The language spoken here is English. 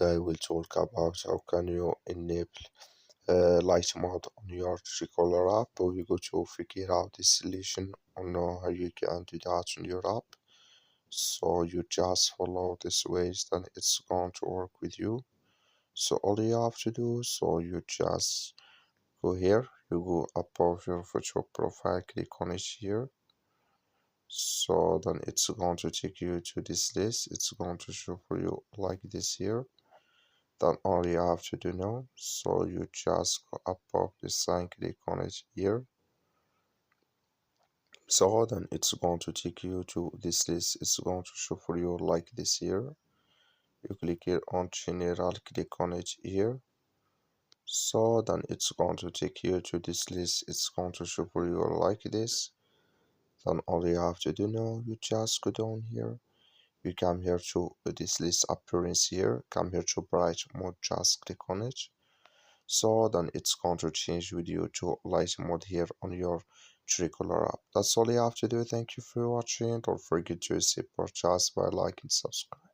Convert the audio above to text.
today we'll talk about how can you enable light mode on your Truecaller app. We go to figure out the solution on how you can do that on your app. So you just follow this ways, then it's going to work with you. So all you have to do, so you just go here, you go above your virtual profile, click on it here. So then it's going to take you to this list. It's going to show for you like this here. Then all you have to do now, so you just go above this sign, click on it here. So then it's going to take you to this list. It's going to show for you like this here. You click here on general, click on it here. So then it's going to take you to this list. It's going to show for you like this. Then all you have to do now, you just go down here. You come here to this list appearance here. Come here to bright mode, just click on it. So then it's going to change with you to light mode here on your Truecaller app. That's all you have to do. Thank you for watching. Don't forget to support us by liking and subscribe.